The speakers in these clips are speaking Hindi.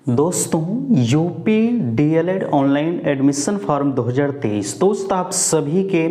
दोस्तों, UP DElEd online admission form 2023। दोस्त आप सभी के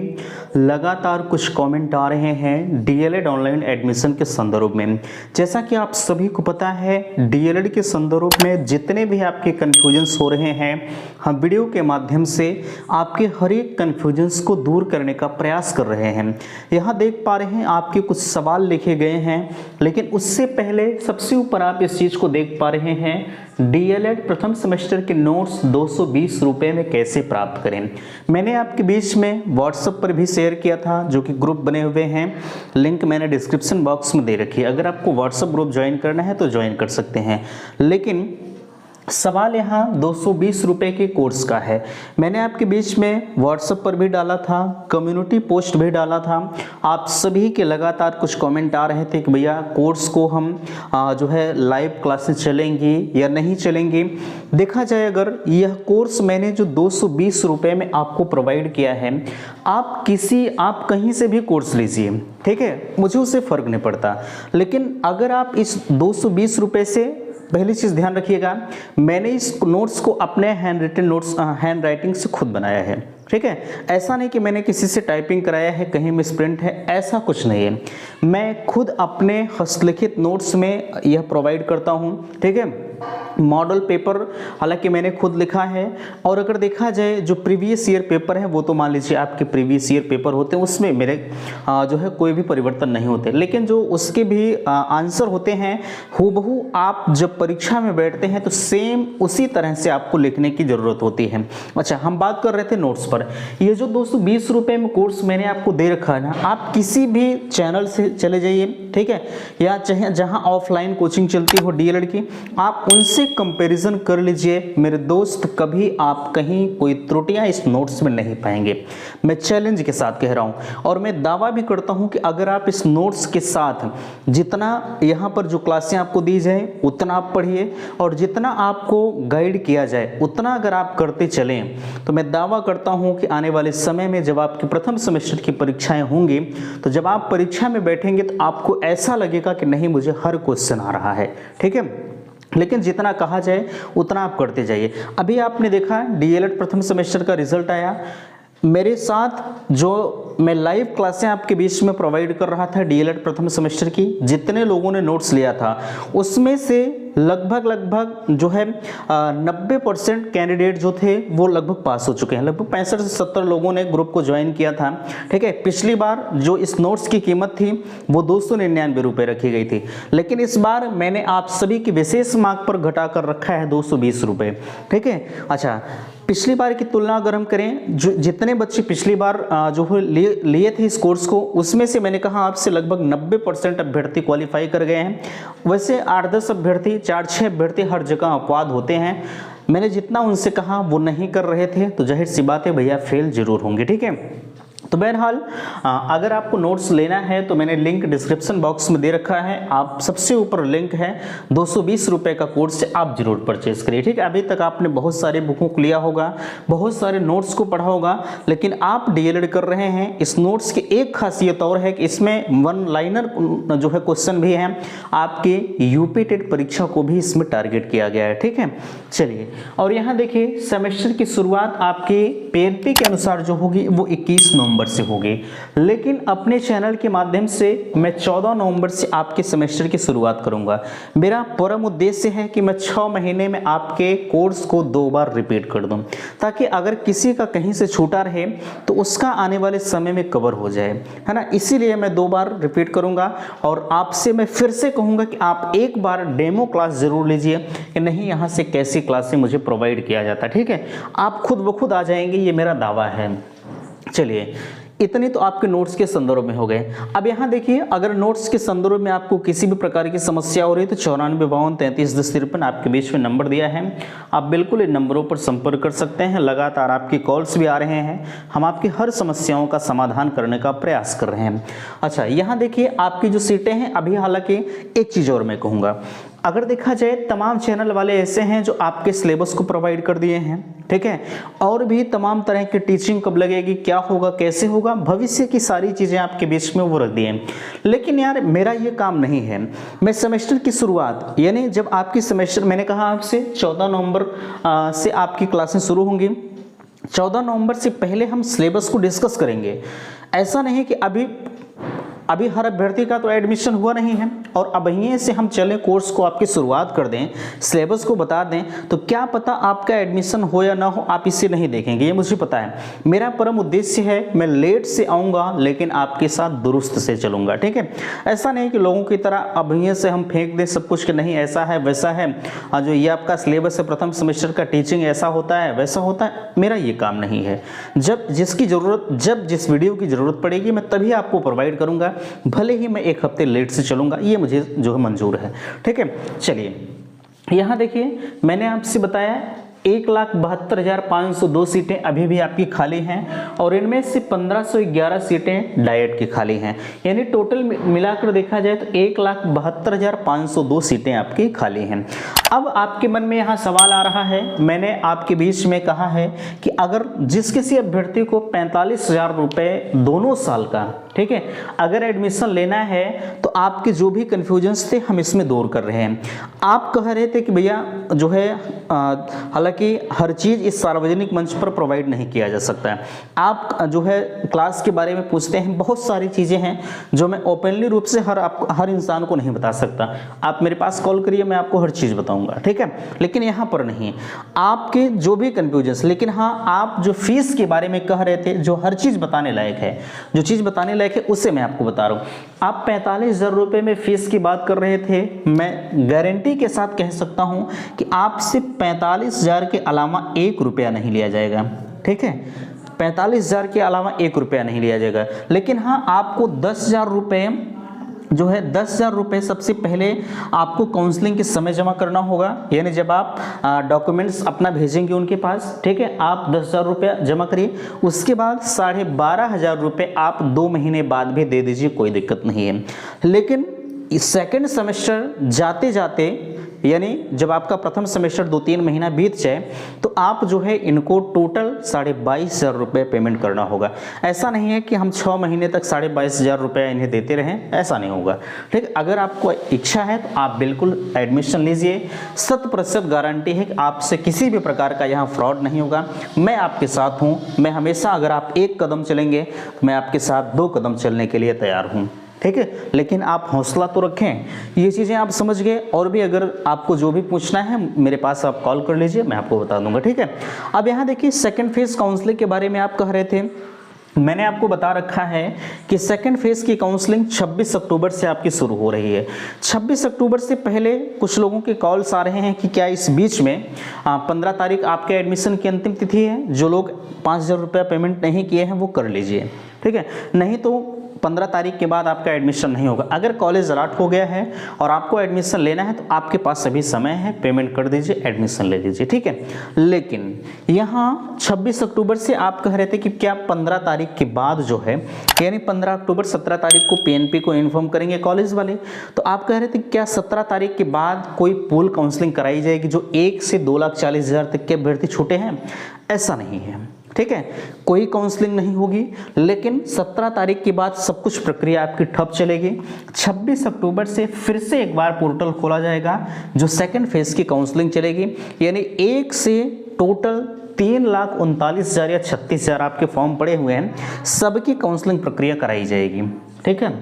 लगातार कुछ कमेंट आ रहे हैं डीएलएड ऑनलाइन एडमिशन के संदर्भ में। जैसा कि आप सभी को पता है, डीएलएड के संदर्भ में जितने भी आपके कन्फ्यूजन्स हो रहे हैं, हम वीडियो के माध्यम से आपके हर एक कन्फ्यूजन्स को दूर करने का प्रयास कर रहे हैं। यहाँ देख पा रहे हैं आपके कुछ सवाल लिखे गए हैं, लेकिन उससे पहले सबसे ऊपर आप इस चीज़ को देख पा रहे हैं, डीएलएड प्रथम सेमेस्टर के नोट्स 220 रुपये में कैसे प्राप्त करें। मैंने आपके बीच में व्हाट्सएप पर भी शेयर किया था, जो कि ग्रुप बने हुए हैं, लिंक मैंने डिस्क्रिप्शन बॉक्स में दे रखी है। अगर आपको व्हाट्सएप ग्रुप ज्वाइन करना है तो ज्वाइन कर सकते हैं। लेकिन सवाल यहाँ 220 रुपये के कोर्स का है। मैंने आपके बीच में व्हाट्सएप पर भी डाला था, कम्युनिटी पोस्ट भी डाला था। आप सभी के लगातार कुछ कमेंट आ रहे थे कि भैया कोर्स को हम जो है लाइव क्लासेस चलेंगी या नहीं चलेंगी। देखा जाए, अगर यह कोर्स मैंने जो 220 रुपये में आपको प्रोवाइड किया है, आप कहीं से भी कोर्स लीजिए, ठीक है, मुझे उससे फ़र्क नहीं पड़ता। लेकिन अगर आप इस 220 रुपये से, पहली चीज़ ध्यान रखिएगा, मैंने इस नोट्स को अपने हैंड राइटिंग से खुद बनाया है, ठीक है। ऐसा नहीं कि मैंने किसी से टाइपिंग कराया है, कहीं मिसप्रिंट है, ऐसा कुछ नहीं है। मैं खुद अपने हस्तलिखित नोट्स में यह प्रोवाइड करता हूँ, ठीक है। मॉडल पेपर हालांकि मैंने खुद लिखा है, और अगर देखा जाए जो प्रीवियस ईयर पेपर है, वो तो मान लीजिए आपके प्रीवियस ईयर पेपर होते हैं, उसमें मेरे जो है कोई भी परिवर्तन नहीं होते। लेकिन जो उसके भी आंसर होते हैं, हूबहू आप जब परीक्षा में बैठते हैं तो सेम उसी तरह से आपको लिखने की ज़रूरत होती है। अच्छा, हम बात कर रहे थे नोट्स पर। ये जो 220 रुपये में कोर्स मैंने आपको दे रखा है ना, आप किसी भी चैनल से चले जाइए, ठीक है, या चाहे जहाँ ऑफलाइन कोचिंग चलती हो डीएलएड की, आप उनसे कंपैरिजन कर लीजिए मेरे दोस्त। कभी आप कहीं कोई त्रुटियां इस नोट्स में नहीं पाएंगे, मैं चैलेंज के साथ कह रहा हूं। और मैं दावा भी करता हूं कि अगर आप इस नोट्स के साथ जितना यहां पर जो क्लासें आपको दी जाए उतना आप पढ़िए, और जितना आपको गाइड किया जाए उतना अगर आप करते चलें, तो मैं दावा करता हूं कि आने वाले समय में जब आपके प्रथम सेमेस्टर की परीक्षाएं होंगी, तो जब आप परीक्षा में बैठेंगे तो आपको ऐसा लगेगा कि नहीं, मुझे हर क्वेश्चन आ रहा है, ठीक है। लेकिन जितना कहा जाए उतना आप करते जाइए। अभी आपने देखा डीएलएड प्रथम सेमेस्टर का रिजल्ट आया। मेरे साथ जो मैं लाइव क्लासें आपके बीच में प्रोवाइड कर रहा था डीएलएड प्रथम सेमेस्टर की, जितने लोगों ने नोट्स लिया था उसमें से लगभग जो है 90% कैंडिडेट जो थे वो लगभग पास हो चुके हैं। लगभग 65 से 70 लोगों ने ग्रुप को ज्वाइन किया था, ठीक है। पिछली बार जो इस नोट्स की कीमत थी वो 299 रुपये रखी गई थी, लेकिन इस बार मैंने आप सभी की विशेष मांग पर घटा कर रखा है 220 रुपये, ठीक है। अच्छा, पिछली बार की तुलना अगर हम करें, जो जितने बच्चे पिछली बार जो लिए थे इस कोर्स को, उसमें से मैंने कहा आपसे लगभग 90% अभ्यर्थी क्वालिफाई कर गए हैं। वैसे 8-10 अभ्यर्थी, 4-6 अभ्यर्थी हर जगह अपवाद होते हैं। मैंने जितना उनसे कहा वो नहीं कर रहे थे, तो जाहिर सी बात है भैया फेल जरूर होंगे, ठीक है। तो बहरहाल अगर आपको नोट्स लेना है तो मैंने लिंक डिस्क्रिप्शन बॉक्स में दे रखा है। आप सबसे ऊपर लिंक है, 220 रुपये का कोर्स है, आप जरूर परचेज करिए, ठीक है। अभी तक आपने बहुत सारे बुकों को लिया होगा, बहुत सारे नोट्स को पढ़ा होगा, लेकिन आप डीएलएड कर रहे हैं। इस नोट्स की एक खासियत और है कि इसमें वन लाइनर जो है क्वेश्चन भी हैं, आपके यूपी टेट परीक्षा को भी इसमें टारगेट किया गया है, ठीक है। चलिए, और यहाँ देखिए सेमेस्टर की शुरुआत आपके पीएनपी के अनुसार जो होगी वो 21 नवंबर से होगी, लेकिन अपने चैनल के माध्यम से मैं 14 नवंबर से आपके सेमेस्टर की शुरुआत करूंगा। मेरा परम उद्देश्य है कि मैं 6 महीने में आपके कोर्स को 2 बार रिपीट कर दूं, ताकि अगर किसी का कहीं से छूटा रहे तो उसका आने वाले समय में कवर हो जाए, है ना। इसीलिए मैं 2 बार रिपीट करूंगा, और आपसे मैं फिर से कहूंगा कि आप एक बार डेमो क्लास जरूर लीजिए कि नहीं यहाँ से कैसी क्लासें मुझे प्रोवाइड किया जाता है, ठीक है। आप खुद ब खुद आ जाएंगे, ये मेरा दावा है। चलिए, इतने तो आपके नोट्स के संदर्भ में हो गए। अब यहाँ देखिए, अगर नोट्स के संदर्भ में आपको किसी भी प्रकार की समस्या हो रही है तो 9452331053 आपके बीच में नंबर दिया है, आप बिल्कुल इन नंबरों पर संपर्क कर सकते हैं। लगातार आपकी कॉल्स भी आ रहे हैं, हम आपकी हर समस्याओं का समाधान करने का प्रयास कर रहे हैं। अच्छा, यहाँ देखिए आपकी जो सीटें हैं, अभी हालांकि एक चीज़ और मैं कहूँगा, अगर देखा जाए तमाम चैनल वाले ऐसे हैं जो आपके सिलेबस को प्रोवाइड कर दिए हैं, ठीक है, और भी तमाम तरह की टीचिंग कब लगेगी, क्या होगा, कैसे होगा, भविष्य की सारी चीज़ें आपके बीच में वो रख दी हैं। लेकिन यार मेरा ये काम नहीं है। मैं सेमेस्टर की शुरुआत यानी जब आपकी सेमेस्टर, मैंने कहा आपसे 14 नवंबर से आपकी क्लासें शुरू होंगी, 14 नवंबर से पहले हम सिलेबस को डिस्कस करेंगे। ऐसा नहीं कि अभी हर अभ्यर्थी का तो एडमिशन हुआ नहीं है और अब यहीं से हम चले कोर्स को आपकी शुरुआत कर दें, सिलेबस को बता दें, तो क्या पता आपका एडमिशन हो या ना हो, आप इसे नहीं देखेंगे, ये मुझे पता है। मेरा परम उद्देश्य है मैं लेट से आऊँगा लेकिन आपके साथ दुरुस्त से चलूँगा, ठीक है। ऐसा नहीं कि लोगों की तरह अब यहीं से हम फेंक दें सब कुछ कि नहीं ऐसा है वैसा है, जो ये आपका सिलेबस है प्रथम सेमेस्टर का टीचिंग ऐसा होता है वैसा होता है, मेरा ये काम नहीं है। जब जिस वीडियो की ज़रूरत पड़ेगी मैं तभी आपको प्रोवाइड करूँगा, भले ही मैं एक हफ्ते लेट से चलूंगा, ये मुझे जो है मंजूर है, ठीक है। चलिए यहाँ देखिए मैंने आपसे बताया 1,72,502 सीटें अभी भी आपकी खाली हैं और इनमें से 1511 सीटें डाइट की खाली हैं, यानी टोटल मिलाकर देखा जाए तो 1,72,502 सीटें आपकी खाली हैं। अब आपके मन में यहाँ सवाल आ रहा है, मैंने आपके बीच में कहा है कि अगर जिस किसी अभ्यर्थी को 45,000 रुपये दोनों साल का, ठीक है, अगर एडमिशन लेना है तो आपके जो भी कन्फ्यूजन्स थे हम इसमें दूर कर रहे हैं। आप कह रहे थे कि भैया जो है हालांकि हर चीज़ इस सार्वजनिक मंच पर प्रोवाइड नहीं किया जा सकता है। आप जो है क्लास के बारे में पूछते हैं, बहुत सारी चीज़ें हैं जो मैं ओपनली रूप से हर इंसान को नहीं बता सकता। आप मेरे पास कॉल करिए, मैं आपको हर चीज़ बताऊंगा, ठीक है। लेकिन यहाँ पर नहीं, आपके जो भी कन्फ्यूजन्स, लेकिन हाँ आप जो फीस के बारे में कह रहे थे, जो हर चीज़ बताने लायक है, जो चीज़ बताने लायक है उससे मैं आपको बता रहा हूँ। आप 45,000 रुपये में फीस की बात कर रहे थे, मैं गारंटी के साथ कह सकता हूँ कि आपसे 45,000 के अलावा 1 रुपया नहीं लिया जाएगा, ठीक है। 45,000 के अलावा 1 रुपया नहीं लिया जाएगा। लेकिन हाँ आपको 10,000 रुपये जो है 10,000 रुपये सबसे पहले आपको काउंसलिंग के समय जमा करना होगा, यानी जब आप डॉक्यूमेंट्स अपना भेजेंगे उनके पास, ठीक है, आप 10,000 रुपया जमा करिए। उसके बाद 12,500 रुपये आप 2 महीने बाद भी दे दीजिए, कोई दिक्कत नहीं है। लेकिन सेकेंड सेमेस्टर जाते जाते यानी जब आपका प्रथम सेमेस्टर 2-3 महीना बीत जाए तो आप जो है इनको टोटल 22,500 रुपये पेमेंट करना होगा। ऐसा नहीं है कि हम 6 महीने तक 22,500 रुपये इन्हें देते रहें, ऐसा नहीं होगा, ठीक। अगर आपको इच्छा है तो आप बिल्कुल एडमिशन लीजिए, 100% गारंटी है कि आपसे किसी भी प्रकार का यहाँ फ्रॉड नहीं होगा। मैं आपके साथ हूँ, मैं हमेशा, अगर आप 1 कदम चलेंगे तो मैं आपके साथ 2 कदम चलने के लिए तैयार हूँ, ठीक है। लेकिन आप हौसला तो रखें, ये चीज़ें आप समझ गए। और भी अगर आपको जो भी पूछना है मेरे पास आप कॉल कर लीजिए, मैं आपको बता दूंगा, ठीक है। अब यहाँ देखिए सेकंड फेज काउंसलिंग के बारे में आप कह रहे थे, मैंने आपको बता रखा है कि सेकंड फेज की काउंसलिंग 26 अक्टूबर से आपकी शुरू हो रही है। 26 अक्टूबर से पहले कुछ लोगों के कॉल्स आ रहे हैं कि क्या इस बीच में 15 तारीख आपके एडमिशन की अंतिम तिथि है, जो लोग 5,000 रुपया पेमेंट नहीं किए हैं वो कर लीजिए, ठीक है, नहीं तो 15 तारीख के बाद आपका एडमिशन नहीं होगा। अगर कॉलेज अलॉट हो गया है और आपको एडमिशन लेना है तो आपके पास अभी समय है, पेमेंट कर दीजिए, एडमिशन ले लीजिए, ठीक है। लेकिन यहाँ 26 अक्टूबर से आप कह रहे थे कि क्या 15 तारीख के बाद जो है, यानी 15 अक्टूबर 17 तारीख को पीएनपी को इन्फॉर्म करेंगे कॉलेज वाले, तो आप कह रहे थे क्या 17 तारीख के बाद कोई पूल काउंसलिंग कराई जाएगी जो 1 से 2,40,000 तक के अभ्यर्थी छूटे हैं? ऐसा नहीं है, ठीक है, कोई काउंसलिंग नहीं होगी। लेकिन 17 तारीख के बाद सब कुछ प्रक्रिया आपकी ठप चलेगी। 26 अक्टूबर से फिर से एक बार पोर्टल खोला जाएगा जो सेकंड फेज की काउंसलिंग चलेगी, यानी 1 से टोटल 3,39,000 या 36,000 आपके फॉर्म पड़े हुए हैं, सबकी काउंसलिंग प्रक्रिया कराई जाएगी, ठीक है।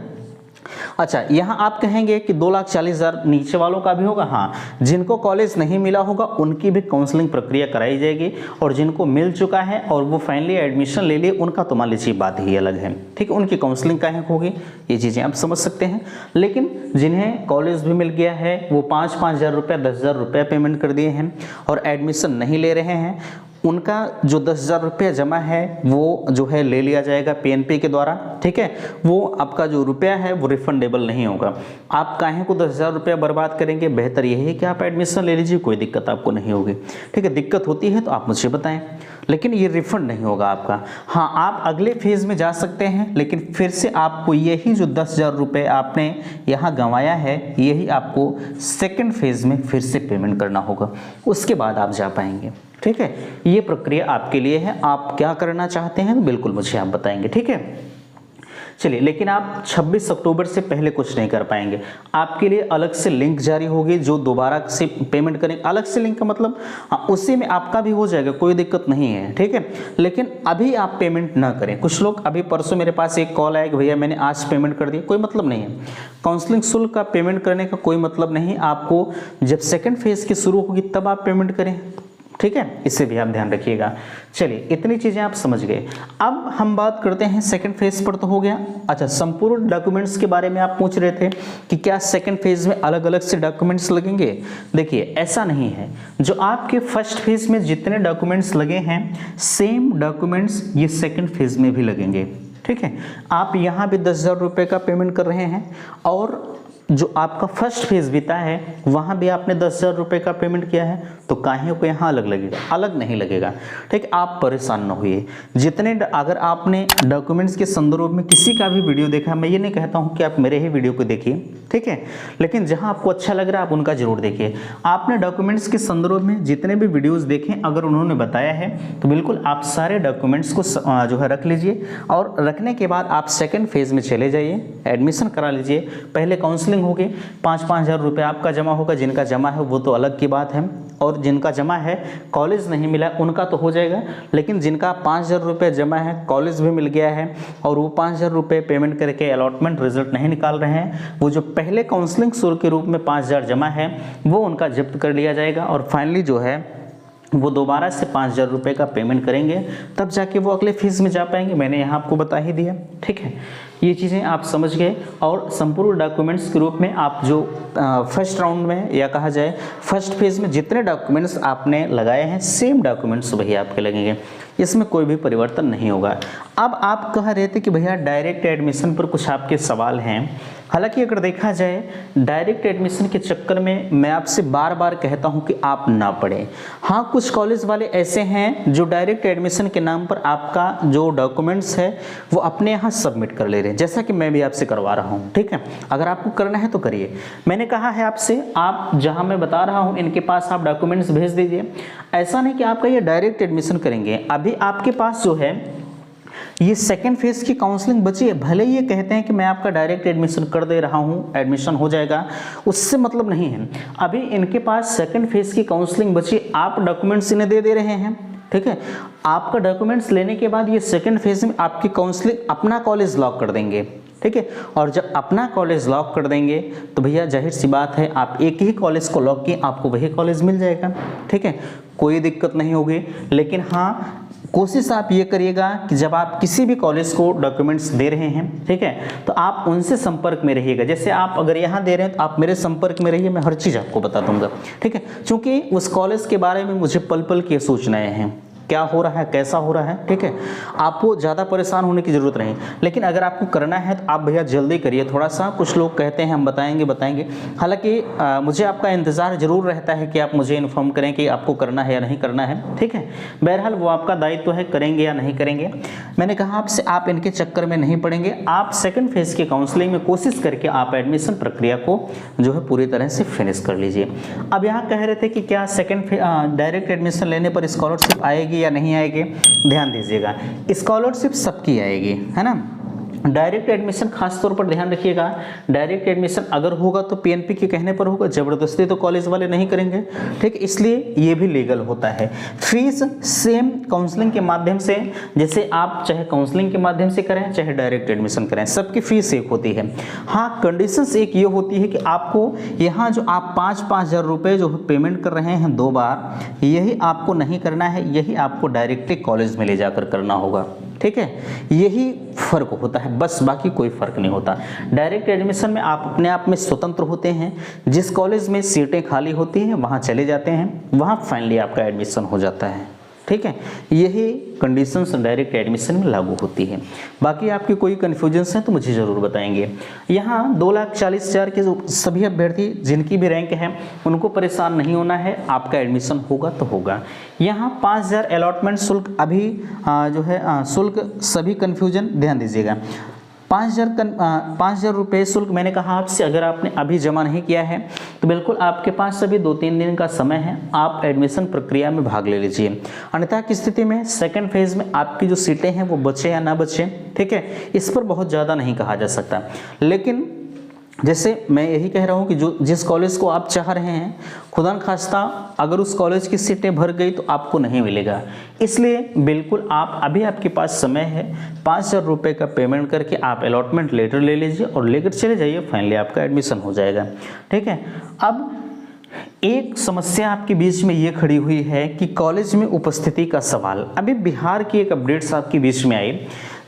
अच्छा, यहाँ आप कहेंगे कि 2,40,000 नीचे वालों का भी होगा। हाँ, जिनको कॉलेज नहीं मिला होगा उनकी भी काउंसलिंग प्रक्रिया कराई जाएगी, और जिनको मिल चुका है और वो फाइनली एडमिशन ले लिए उनका तो मान लीजिए बात ही अलग है, ठीक है, उनकी काउंसलिंग कहाँ होगी, ये चीज़ें आप समझ सकते हैं। लेकिन जिन्हें कॉलेज भी मिल गया है वो 5,000 रुपया 10,000 रुपया पेमेंट कर दिए हैं और एडमिशन नहीं ले रहे हैं, उनका जो 10,000 रुपया जमा है वो जो है ले लिया जाएगा पीएनपी के द्वारा, ठीक है। वो आपका जो रुपया है वो रिफंडेबल नहीं होगा। आप काहे को 10,000 रुपया बर्बाद करेंगे, बेहतर यही है कि आप एडमिशन ले लीजिए, कोई दिक्कत आपको नहीं होगी, ठीक है। दिक्कत होती है तो आप मुझे बताएं, लेकिन ये रिफंड नहीं होगा आपका। हाँ, आप अगले फेज में जा सकते हैं, लेकिन फिर से आपको यही जो 10,000 रुपये आपने यहाँ गंवाया है यही आपको सेकंड फेज में फिर से पेमेंट करना होगा, उसके बाद आप जा पाएंगे, ठीक है। ये प्रक्रिया आपके लिए है, आप क्या करना चाहते हैं बिल्कुल मुझे आप बताएंगे, ठीक है। चलिए, लेकिन आप 26 अक्टूबर से पहले कुछ नहीं कर पाएंगे। आपके लिए अलग से लिंक जारी होगी, जो दोबारा से पेमेंट करेंगे। अलग से लिंक का मतलब उसी में आपका भी हो जाएगा, कोई दिक्कत नहीं है, ठीक है। लेकिन अभी आप पेमेंट ना करें। कुछ लोग अभी परसों मेरे पास एक कॉल आया कि भैया मैंने आज पेमेंट कर दिया, कोई मतलब नहीं है। काउंसलिंग शुल्क का पेमेंट करने का कोई मतलब नहीं। आपको जब सेकेंड फेज की शुरू होगी तब आप पेमेंट करें, ठीक है। इससे भी आप ध्यान रखिएगा। चलिए, इतनी चीजें आप समझ गए। अब हम बात करते हैं सेकंड फेज पर, तो हो गया। अच्छा, संपूर्ण डॉक्यूमेंट्स के बारे में आप पूछ रहे थे कि क्या सेकंड फेज में अलग अलग से डॉक्यूमेंट्स लगेंगे। देखिए, ऐसा नहीं है। जो आपके फर्स्ट फेज में जितने डॉक्यूमेंट्स लगे हैं सेम डॉक्यूमेंट्स ये सेकंड फेज में भी लगेंगे, ठीक है। आप यहाँ भी 10,000 रुपये का पेमेंट कर रहे हैं और जो आपका फर्स्ट फेज बीता है वहाँ भी आपने 10,000 रुपये का पेमेंट किया है, तो काहे को यहाँ अलग लगेगा, अलग नहीं लगेगा, ठीक। आप परेशान न होइए। जितने अगर आपने डॉक्यूमेंट्स के संदर्भ में किसी का भी वीडियो देखा, मैं ये नहीं कहता हूँ कि आप मेरे ही वीडियो को देखिए, ठीक है, लेकिन जहाँ आपको अच्छा लग रहा है आप उनका जरूर देखिए। आपने डॉक्यूमेंट्स के संदर्भ में जितने भी वीडियोज़ देखें, अगर उन्होंने बताया है तो बिल्कुल आप सारे डॉक्यूमेंट्स को जो है रख लीजिए, और रखने के बाद आप सेकेंड फेज में चले जाइए, एडमिशन करा लीजिए। पहले काउंसलिंग होगी, 5-5 हज़ार रुपये आपका जमा होगा। जिनका जमा है वो तो अलग की बात है, और जिनका जमा है कॉलेज नहीं मिला उनका तो हो जाएगा, लेकिन जिनका 5,000 रुपये जमा है, कॉलेज भी मिल गया है और वो 5,000 रुपये पेमेंट करके अलॉटमेंट रिजल्ट नहीं निकाल रहे हैं, वो जो पहले काउंसलिंग शुल्क के रूप में 5,000 जमा है वो उनका जब्त कर लिया जाएगा, और फाइनली जो है वो दोबारा से 5,000 रुपये का पेमेंट करेंगे, तब जाके वो अगले फीस में जा पाएंगे। मैंने यहाँ आपको बता ही दिया, ठीक है। ये चीज़ें आप समझ गए। और संपूर्ण डॉक्यूमेंट्स के रूप में आप जो फर्स्ट राउंड में या कहा जाए फर्स्ट फेज में जितने डॉक्यूमेंट्स आपने लगाए हैं सेम डॉक्यूमेंट्स वही आपके लगेंगे, इसमें कोई भी परिवर्तन नहीं होगा। अब आप कह रहे थे कि भैया डायरेक्ट एडमिशन पर कुछ आपके सवाल हैं। हालांकि अगर देखा जाए डायरेक्ट एडमिशन के चक्कर में मैं आपसे बार बार कहता हूं कि आप ना पढ़ें। हाँ, कुछ कॉलेज वाले ऐसे हैं जो डायरेक्ट एडमिशन के नाम पर आपका जो डॉक्यूमेंट्स है वो अपने यहाँ सबमिट कर ले रहे हैं, जैसा कि मैं भी आपसे करवा रहा हूँ, ठीक है। अगर आपको करना है तो करिए। मैंने कहा है आपसे, आप जहाँ मैं बता रहा हूँ इनके पास आप डॉक्यूमेंट्स भेज दीजिए। ऐसा नहीं कि आपका ये डायरेक्ट एडमिशन करेंगे। अभी आपके पास जो है ये सेकेंड फेज की काउंसलिंग बची है, भले ये कहते हैं कि मैं आपका डायरेक्ट एडमिशन कर दे रहा हूँ, एडमिशन हो जाएगा, उससे मतलब नहीं है। अभी इनके पास सेकेंड फेज की काउंसलिंग बची, आप डॉक्यूमेंट्स इन्हें दे रहे हैं, ठीक है। आपका डॉक्यूमेंट्स लेने के बाद ये सेकेंड फेज में आपकी काउंसलिंग अपना कॉलेज लॉक कर देंगे, ठीक है। और जब अपना कॉलेज लॉक कर देंगे तो भैया जाहिर सी बात है आप एक ही कॉलेज को लॉक किए, आपको वही कॉलेज मिल जाएगा, ठीक है, कोई दिक्कत नहीं होगी। लेकिन हाँ, कोशिश आप ये करिएगा कि जब आप किसी भी कॉलेज को डॉक्यूमेंट्स दे रहे हैं, ठीक है, तो आप उनसे संपर्क में रहिएगा। जैसे आप अगर यहाँ दे रहे हैं तो आप मेरे संपर्क में रहिए, मैं हर चीज़ आपको बता दूंगा, ठीक है। क्योंकि उस कॉलेज के बारे में मुझे पल पल की सूचनाएं हैं, क्या हो रहा है, कैसा हो रहा है, ठीक है। आपको ज़्यादा परेशान होने की ज़रूरत नहीं, लेकिन अगर आपको करना है तो आप भैया जल्दी करिए थोड़ा सा। कुछ लोग कहते हैं हम बताएंगे, हालांकि मुझे आपका इंतज़ार ज़रूर रहता है कि आप मुझे इन्फॉर्म करें कि आपको करना है या नहीं करना है, ठीक है। बहरहाल वो आपका दायित्व है, करेंगे या नहीं करेंगे। मैंने कहा आपसे, आप इनके चक्कर में नहीं पड़ेंगे। आप सेकेंड फेज की काउंसलिंग में कोशिश करके आप एडमिशन प्रक्रिया को जो है पूरी तरह से फिनिश कर लीजिए। अब यहाँ कह रहे थे कि क्या सेकेंड डायरेक्ट एडमिशन लेने पर स्कॉलरशिप आएगी या नहीं आएगी। ध्यान दीजिएगा, स्कॉलरशिप सबकी आएगी, है ना। डायरेक्ट एडमिशन खास तौर पर ध्यान रखिएगा, डायरेक्ट एडमिशन अगर होगा तो पीएनपी के कहने पर होगा, जबरदस्ती तो कॉलेज वाले नहीं करेंगे, ठीक, इसलिए ये भी लीगल होता है। फीस सेम काउंसलिंग के माध्यम से, जैसे आप चाहे काउंसलिंग के माध्यम से करें चाहे डायरेक्ट एडमिशन करें, सबकी फीस एक होती है। हाँ, कंडीशंस एक ये होती है कि आपको यहाँ जो आप 5-5 हज़ार रुपये जो पेमेंट कर रहे हैं 2 बार, यही आपको नहीं करना है, यही आपको डायरेक्टली कॉलेज में ले जाकर करना होगा, ठीक है। यही फर्क होता है, बस बाकी कोई फर्क नहीं होता। डायरेक्ट एडमिशन में आप अपने आप में स्वतंत्र होते हैं, जिस कॉलेज में सीटें खाली होती हैं वहाँ चले जाते हैं, वहाँ फाइनली आपका एडमिशन हो जाता है। ठीक है, यही कंडीशंस डायरेक्ट एडमिशन में लागू होती है। बाकी आपकी कोई कन्फ्यूजन्स हैं तो मुझे ज़रूर बताएंगे। यहाँ 2,40,000 के सभी अभ्यर्थी जिनकी भी रैंक है उनको परेशान नहीं होना है, आपका एडमिशन होगा तो होगा। यहाँ 5,000 अलॉटमेंट शुल्क अभी जो है शुल्क सभी कन्फ्यूजन ध्यान दीजिएगा। 5,000 रुपये शुल्क मैंने कहा आपसे, अगर आपने अभी जमा नहीं किया है तो बिल्कुल आपके पास अभी 2-3 दिन का समय है, आप एडमिशन प्रक्रिया में भाग ले लीजिए। अन्यथा की स्थिति में सेकंड फेज में आपकी जो सीटें हैं वो बचे या ना बचे, ठीक है, इस पर बहुत ज़्यादा नहीं कहा जा सकता। लेकिन जैसे मैं यही कह रहा हूँ कि जिस कॉलेज को आप चाह रहे हैं, खुदा न खास्ता अगर उस कॉलेज की सीटें भर गई तो आपको नहीं मिलेगा। इसलिए बिल्कुल आप अभी आपके पास समय है, 5,000 रुपये का पेमेंट करके आप अलॉटमेंट लेटर ले लीजिए और लेकर चले जाइए, फाइनली आपका एडमिशन हो जाएगा। ठीक है, अब एक समस्या आपके बीच में ये खड़ी हुई है कि कॉलेज में उपस्थिति का सवाल। अभी बिहार की एक अपडेट्स आपके बीच में आई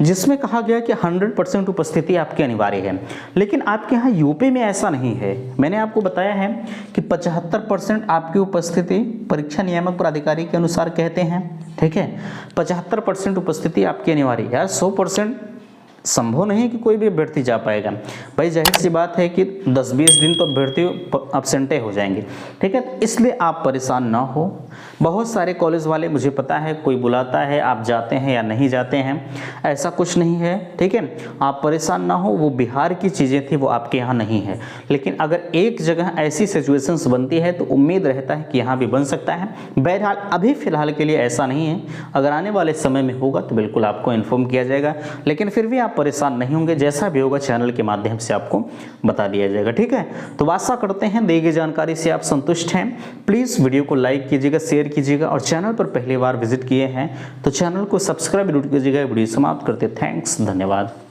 जिसमें कहा गया कि 100% उपस्थिति आपकी अनिवार्य है, लेकिन आपके यहाँ यूपी में ऐसा नहीं है। मैंने आपको बताया है कि 75% आपकी उपस्थिति परीक्षा नियामक प्राधिकारी के अनुसार कहते हैं, ठीक है, 75% उपस्थिति आपकी अनिवार्य। यार 100% संभव नहीं है कि कोई भी अभ्यर्थी जा पाएगा भाई, जाहिर सी बात है कि 10-20 दिन तो अभ्यर्थी अब्सेंटे हो जाएंगे, ठीक है। इसलिए आप परेशान ना हो, बहुत सारे कॉलेज वाले मुझे पता है कोई बुलाता है आप जाते हैं या नहीं जाते हैं, ऐसा कुछ नहीं है, ठीक है, आप परेशान ना हो। वो बिहार की चीज़ें थी वो आपके यहाँ नहीं है, लेकिन अगर एक जगह ऐसी सिचुएशंस बनती है तो उम्मीद रहता है कि यहाँ भी बन सकता है। बहरहाल अभी फ़िलहाल के लिए ऐसा नहीं है, अगर आने वाले समय में होगा तो बिल्कुल आपको इन्फॉर्म किया जाएगा, लेकिन फिर भी आप परेशान नहीं होंगे, जैसा भी होगा चैनल के माध्यम से आपको बता दिया जाएगा, ठीक है। तो आशा करते हैं दी गई जानकारी से आप संतुष्ट हैं। प्लीज़ वीडियो को लाइक कीजिएगा, शेयर कीजिएगा और चैनल पर पहली बार विजिट किए हैं तो चैनल को सब्सक्राइब जरूर कीजिएगा। वीडियो समाप्त करते, थैंक्स, धन्यवाद।